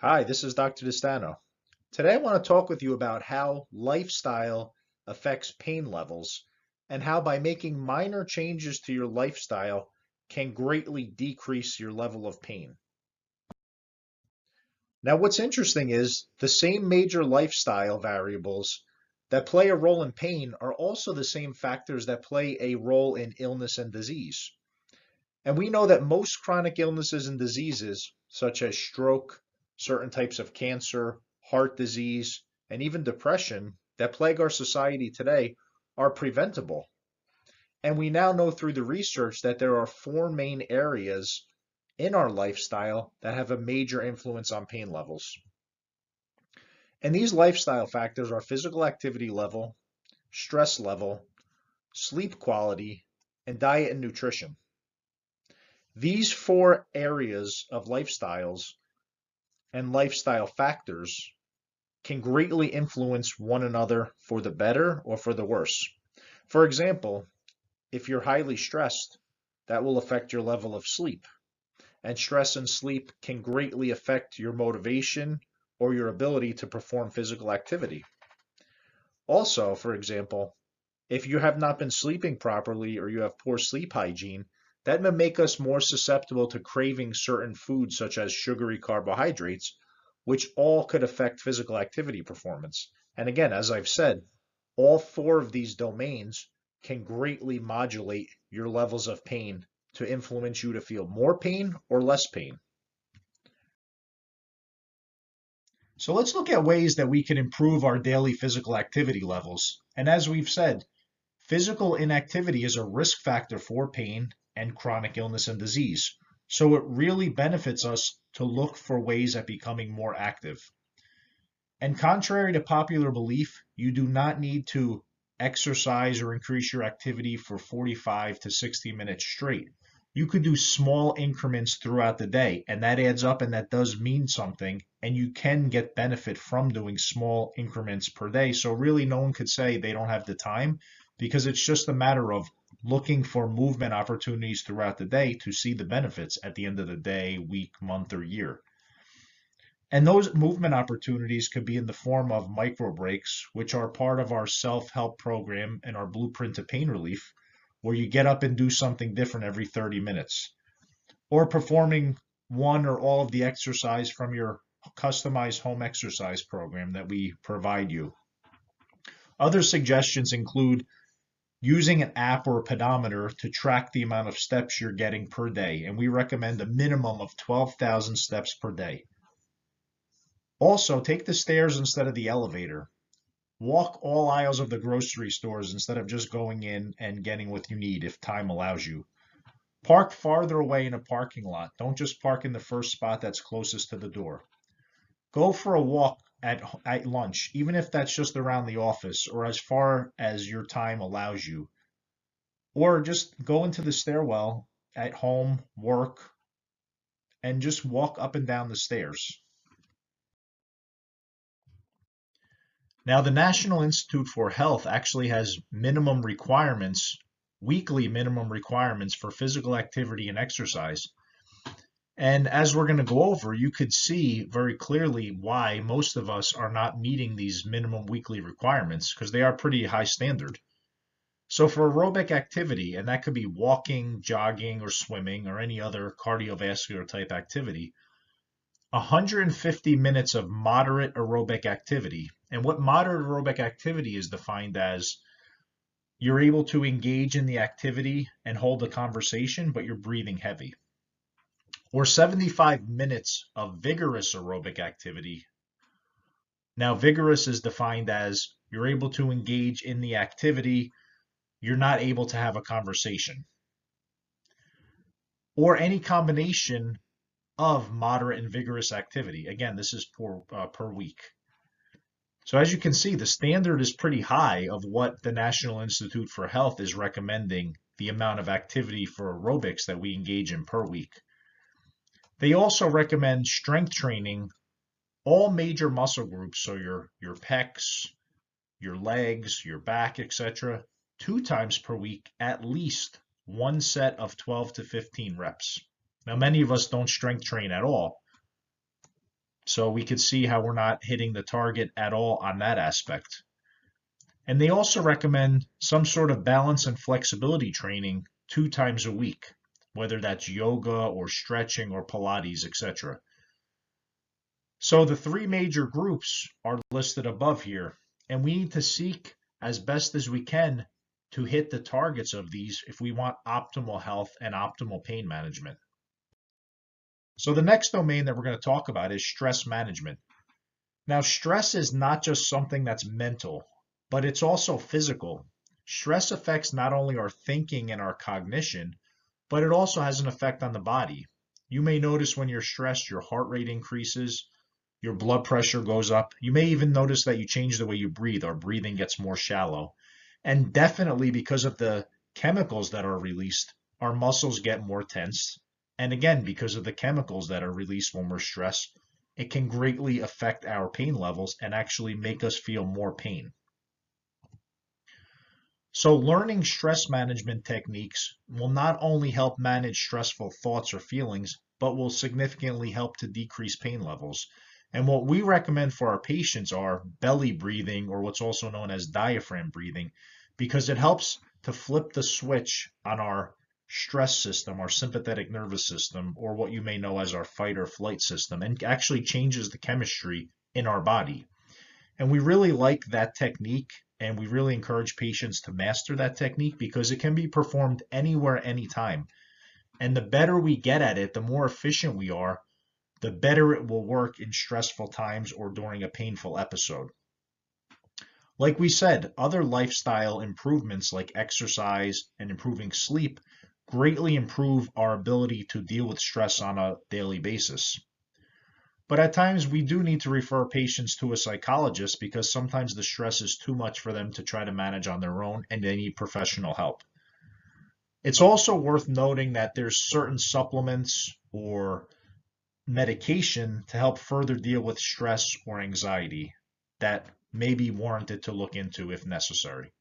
Hi, this is Dr. Distano. Today I want to talk with you about how lifestyle affects pain levels and how by making minor changes to your lifestyle can greatly decrease your level of pain. Now, what's interesting is the same major lifestyle variables that play a role in pain are also the same factors that play a role in illness and disease. And we know that most chronic illnesses and diseases, such as stroke, certain types of cancer, heart disease, and even depression that plague our society today, are preventable. And we now know through the research that there are four main areas in our lifestyle that have a major influence on pain levels. And these lifestyle factors are physical activity level, stress level, sleep quality, and diet and nutrition. These four areas of lifestyles and lifestyle factors can greatly influence one another for the better or for the worse. For example, if you're highly stressed, that will affect your level of sleep. And stress and sleep can greatly affect your motivation or your ability to perform physical activity. Also, for example, if you have not been sleeping properly or you have poor sleep hygiene, that may make us more susceptible to craving certain foods such as sugary carbohydrates, which all could affect physical activity performance. And again, as I've said, all four of these domains can greatly modulate your levels of pain to influence you to feel more pain or less pain. So let's look at ways that we can improve our daily physical activity levels. And as we've said, physical inactivity is a risk factor for pain and chronic illness and disease. So it really benefits us to look for ways at becoming more active. And contrary to popular belief, you do not need to exercise or increase your activity for 45 to 60 minutes straight. You could do small increments throughout the day, and that adds up and that does mean something. And you can get benefit from doing small increments per day. So, really, no one could say they don't have the time because it's just a matter of looking for movement opportunities throughout the day to see the benefits at the end of the day, week, month, or year. And those movement opportunities could be in the form of micro breaks, which are part of our self-help program and our blueprint to pain relief, where you get up and do something different every 30 minutes, or performing one or all of the exercise from your customized home exercise program that we provide you. Other suggestions include using an app or a pedometer to track the amount of steps you're getting per day, and we recommend a minimum of 12,000 steps per day. Also, take the stairs instead of the elevator. Walk all aisles of the grocery stores instead of just going in and getting what you need if time allows you. Park farther away in a parking lot. Don't just park in the first spot that's closest to the door. Go for a walk at lunch, even if that's just around the office or as far as your time allows you. Or just go into the stairwell at home, work, and just walk up and down the stairs. Now, the National Institute for Health actually has minimum requirements, weekly minimum requirements for physical activity and exercise. And as we're going to go over, you could see very clearly why most of us are not meeting these minimum weekly requirements because they are pretty high standard. So for aerobic activity, and that could be walking, jogging, or swimming, or any other cardiovascular type activity, 150 minutes of moderate aerobic activity. And what moderate aerobic activity is defined as, you're able to engage in the activity and hold a conversation, but you're breathing heavy. Or 75 minutes of vigorous aerobic activity. Now, vigorous is defined as you're able to engage in the activity, you're not able to have a conversation. Or any combination of moderate and vigorous activity. Again, this is per week. So as you can see, the standard is pretty high of what the National Institute for Health is recommending the amount of activity for aerobics that we engage in per week. They also recommend strength training all major muscle groups, so your pecs, your legs, your back, etc., 2 times per week, at least one set of 12 to 15 reps. Now, many of us don't strength train at all. So we could see how we're not hitting the target at all on that aspect. And they also recommend some sort of balance and flexibility training 2 times a week, whether that's yoga or stretching or Pilates, etc. So the three major groups are listed above here, and we need to seek as best as we can to hit the targets of these if we want optimal health and optimal pain management. So the next domain that we're going to talk about is stress management. Now, stress is not just something that's mental, but it's also physical. Stress affects not only our thinking and our cognition, but it also has an effect on the body. You may notice when you're stressed, your heart rate increases, your blood pressure goes up. You may even notice that you change the way you breathe, or breathing gets more shallow. And definitely because of the chemicals that are released, our muscles get more tense. And again, because of the chemicals that are released when we're stressed, it can greatly affect our pain levels and actually make us feel more pain. So learning stress management techniques will not only help manage stressful thoughts or feelings, but will significantly help to decrease pain levels. And what we recommend for our patients are belly breathing, or what's also known as diaphragm breathing, because it helps to flip the switch on our stress system, our sympathetic nervous system, or what you may know as our fight or flight system, and actually changes the chemistry in our body. And we really like that technique, and we really encourage patients to master that technique because it can be performed anywhere, anytime. And the better we get at it, the more efficient we are, the better it will work in stressful times or during a painful episode. Like we said, other lifestyle improvements like exercise and improving sleep greatly improve our ability to deal with stress on a daily basis. But at times we do need to refer patients to a psychologist because sometimes the stress is too much for them to try to manage on their own and they need professional help. It's also worth noting that there's certain supplements or medication to help further deal with stress or anxiety that may be warranted to look into if necessary.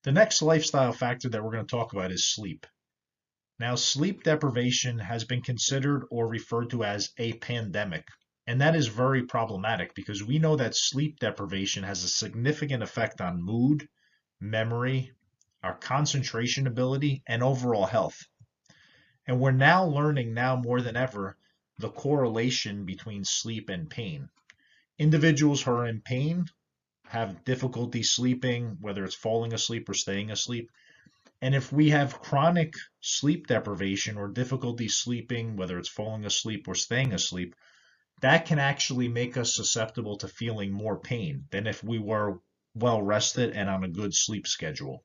The next lifestyle factor that we're going to talk about is sleep. Now, sleep deprivation has been considered or referred to as a pandemic, and that is very problematic because we know that sleep deprivation has a significant effect on mood, memory, our concentration ability, and overall health. And we're now learning now more than ever the correlation between sleep and pain. Individuals who are in pain have difficulty sleeping, whether it's falling asleep or staying asleep. And if we have chronic sleep deprivation or difficulty sleeping, whether it's falling asleep or staying asleep, that can actually make us susceptible to feeling more pain than if we were well rested and on a good sleep schedule.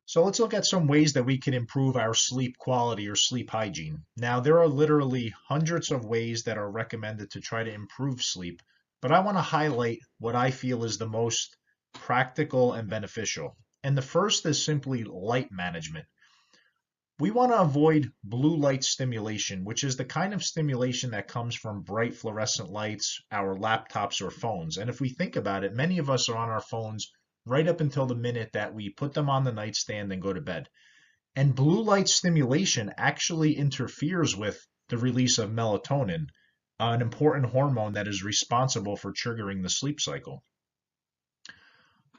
So let's look at some ways that we can improve our sleep quality or sleep hygiene. Now, there are literally hundreds of ways that are recommended to try to improve sleep, but I want to highlight what I feel is the most practical and beneficial. And the first is simply light management. We want to avoid blue light stimulation, which is the kind of stimulation that comes from bright fluorescent lights, our laptops or phones. And if we think about it, many of us are on our phones right up until the minute that we put them on the nightstand and go to bed. And blue light stimulation actually interferes with the release of melatonin, an important hormone that is responsible for triggering the sleep cycle.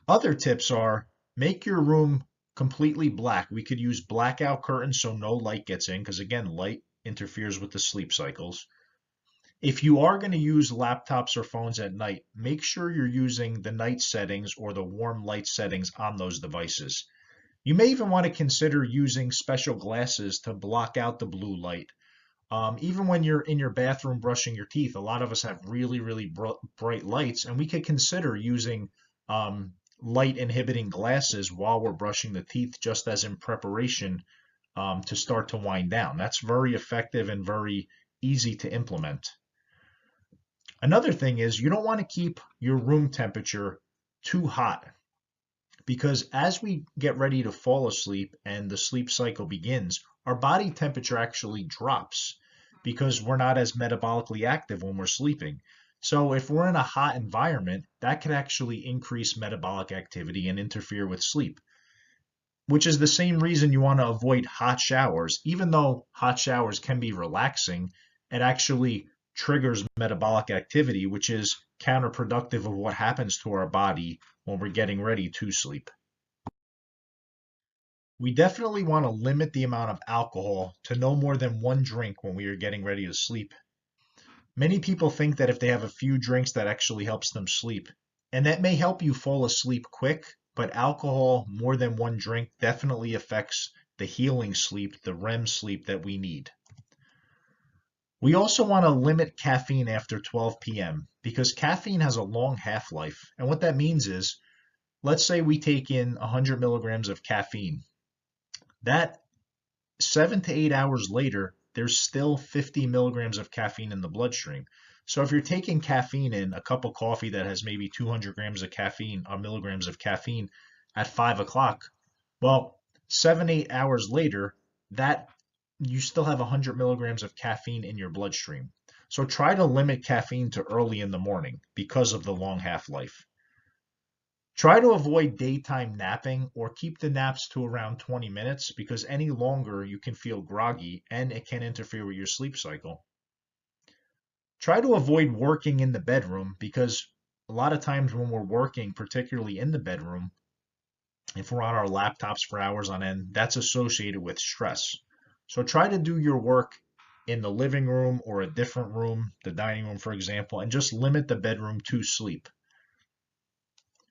Other tips are make your room completely black. We could use blackout curtains so no light gets in, because again, light interferes with the sleep cycles. If you are going to use laptops or phones at night, make sure you're using the night settings or the warm light settings on those devices. You may even want to consider using special glasses to block out the blue light. Even when you're in your bathroom brushing your teeth, a lot of us have really, really bright lights, and we could consider using light inhibiting glasses while we're brushing the teeth just as in preparation to start to wind down. That's very effective and very easy to implement. Another thing is you don't want to keep your room temperature too hot because as we get ready to fall asleep and the sleep cycle begins, our body temperature actually drops because we're not as metabolically active when we're sleeping. So if we're in a hot environment, that can actually increase metabolic activity and interfere with sleep. which is the same reason you want to avoid hot showers. Even though hot showers can be relaxing, it actually triggers metabolic activity, which is counterproductive of what happens to our body when we're getting ready to sleep. We definitely want to limit the amount of alcohol to no more than one drink when we are getting ready to sleep. Many people think that if they have a few drinks, that actually helps them sleep. And that may help you fall asleep quick, but alcohol, more than one drink, definitely affects the healing sleep, the REM sleep that we need. We also want to limit caffeine after 12 p.m. because caffeine has a long half-life. And what that means is, let's say we take in 100 milligrams of caffeine. That 7 to 8 hours later, there's still 50 milligrams of caffeine in the bloodstream. So if you're taking caffeine in a cup of coffee that has maybe 200 grams of caffeine or milligrams of caffeine at 5 o'clock, well, 7, 8 hours later, that you still have 100 milligrams of caffeine in your bloodstream. So try to limit caffeine to early in the morning because of the long half-life. Try to avoid daytime napping or keep the naps to around 20 minutes because any longer you can feel groggy and it can interfere with your sleep cycle. Try to avoid working in the bedroom because a lot of times when we're working, particularly in the bedroom, if we're on our laptops for hours on end, that's associated with stress. So try to do your work in the living room or a different room, the dining room, for example, and just limit the bedroom to sleep.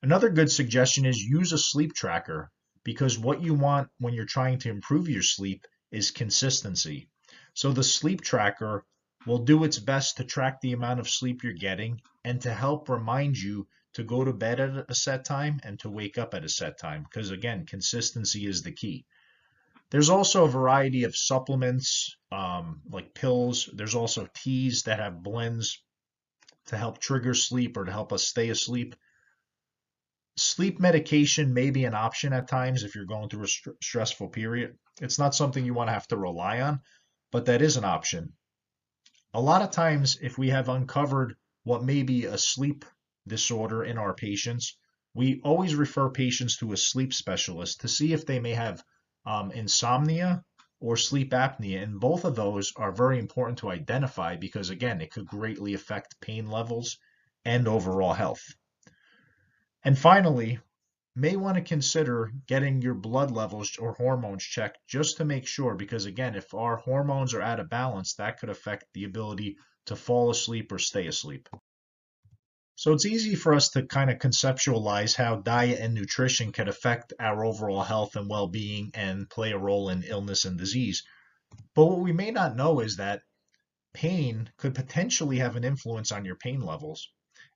Another good suggestion is use a sleep tracker because what you want when you're trying to improve your sleep is consistency. So the sleep tracker will do its best to track the amount of sleep you're getting and to help remind you to go to bed at a set time and to wake up at a set time because again, consistency is the key. There's also a variety of supplements like pills. There's also teas that have blends to help trigger sleep or to help us stay asleep. Sleep medication may be an option at times if you're going through a stressful period. It's not something you want to have to rely on, but that is an option. A lot of times, if we have uncovered what may be a sleep disorder in our patients, we always refer patients to a sleep specialist to see if they may have insomnia or sleep apnea. And both of those are very important to identify because, again, it could greatly affect pain levels and overall health. And finally, may want to consider getting your blood levels or hormones checked just to make sure, because again, if our hormones are out of balance, that could affect the ability to fall asleep or stay asleep. So it's easy for us to kind of conceptualize how diet and nutrition can affect our overall health and well-being and play a role in illness and disease. But what we may not know is that pain could potentially have an influence on your pain levels.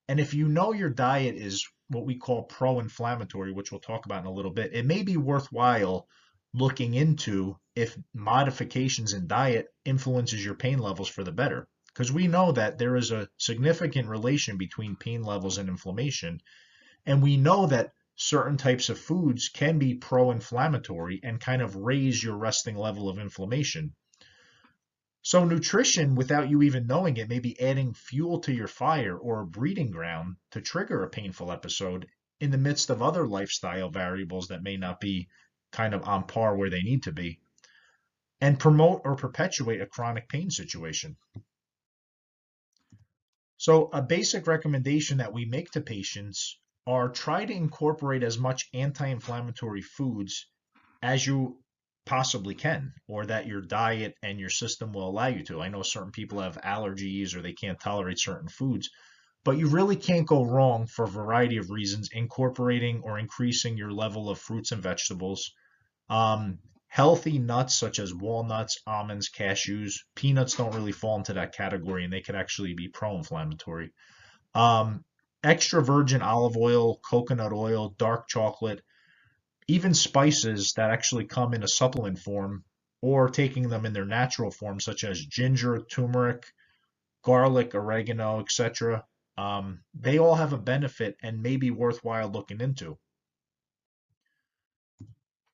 And if you know your diet is what we call pro-inflammatory, which we'll talk about in a little bit, it may be worthwhile looking into if modifications in diet influences your pain levels for the better. Because we know that there is a significant relation between pain levels and inflammation. And we know that certain types of foods can be pro-inflammatory and kind of raise your resting level of inflammation. So nutrition, without you even knowing it, may be adding fuel to your fire or a breeding ground to trigger a painful episode in the midst of other lifestyle variables that may not be kind of on par where they need to be, and promote or perpetuate a chronic pain situation. So a basic recommendation that we make to patients are try to incorporate as much anti-inflammatory foods as you possibly can, or that your diet and your system will allow you to. I know certain people have allergies or they can't tolerate certain foods, but you really can't go wrong for a variety of reasons incorporating or increasing your level of fruits and vegetables. Healthy nuts such as walnuts, almonds, cashews, peanuts don't really fall into that category and they could actually be pro-inflammatory. Um, Extra virgin olive oil, coconut oil, dark chocolate, even spices that actually come in a supplement form or taking them in their natural form, such as ginger, turmeric, garlic, oregano, etc. They all have a benefit and may be worthwhile looking into.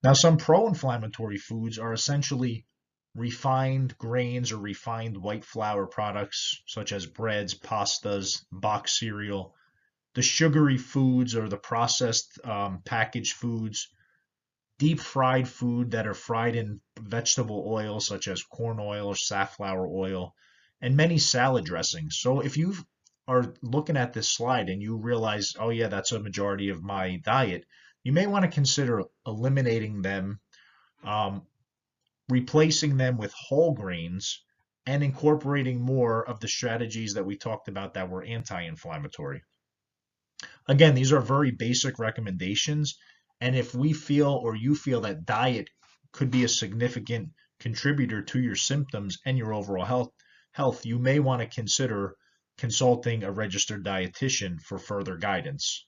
Now, some pro-inflammatory foods are essentially refined grains or refined white flour products, such as breads, pastas, boxed cereal, the sugary foods or the processed packaged foods, deep fried food that are fried in vegetable oil, such as corn oil or safflower oil, and many salad dressings. So if you are looking at this slide and you realize, oh yeah, that's a majority of my diet, you may want to consider eliminating them, um, replacing them with whole grains, and incorporating more of the strategies that we talked about that were anti-inflammatory. Again, these are very basic recommendations. And if we feel or you feel that diet could be a significant contributor to your symptoms and your overall health, you may want to consider consulting a registered dietitian for further guidance.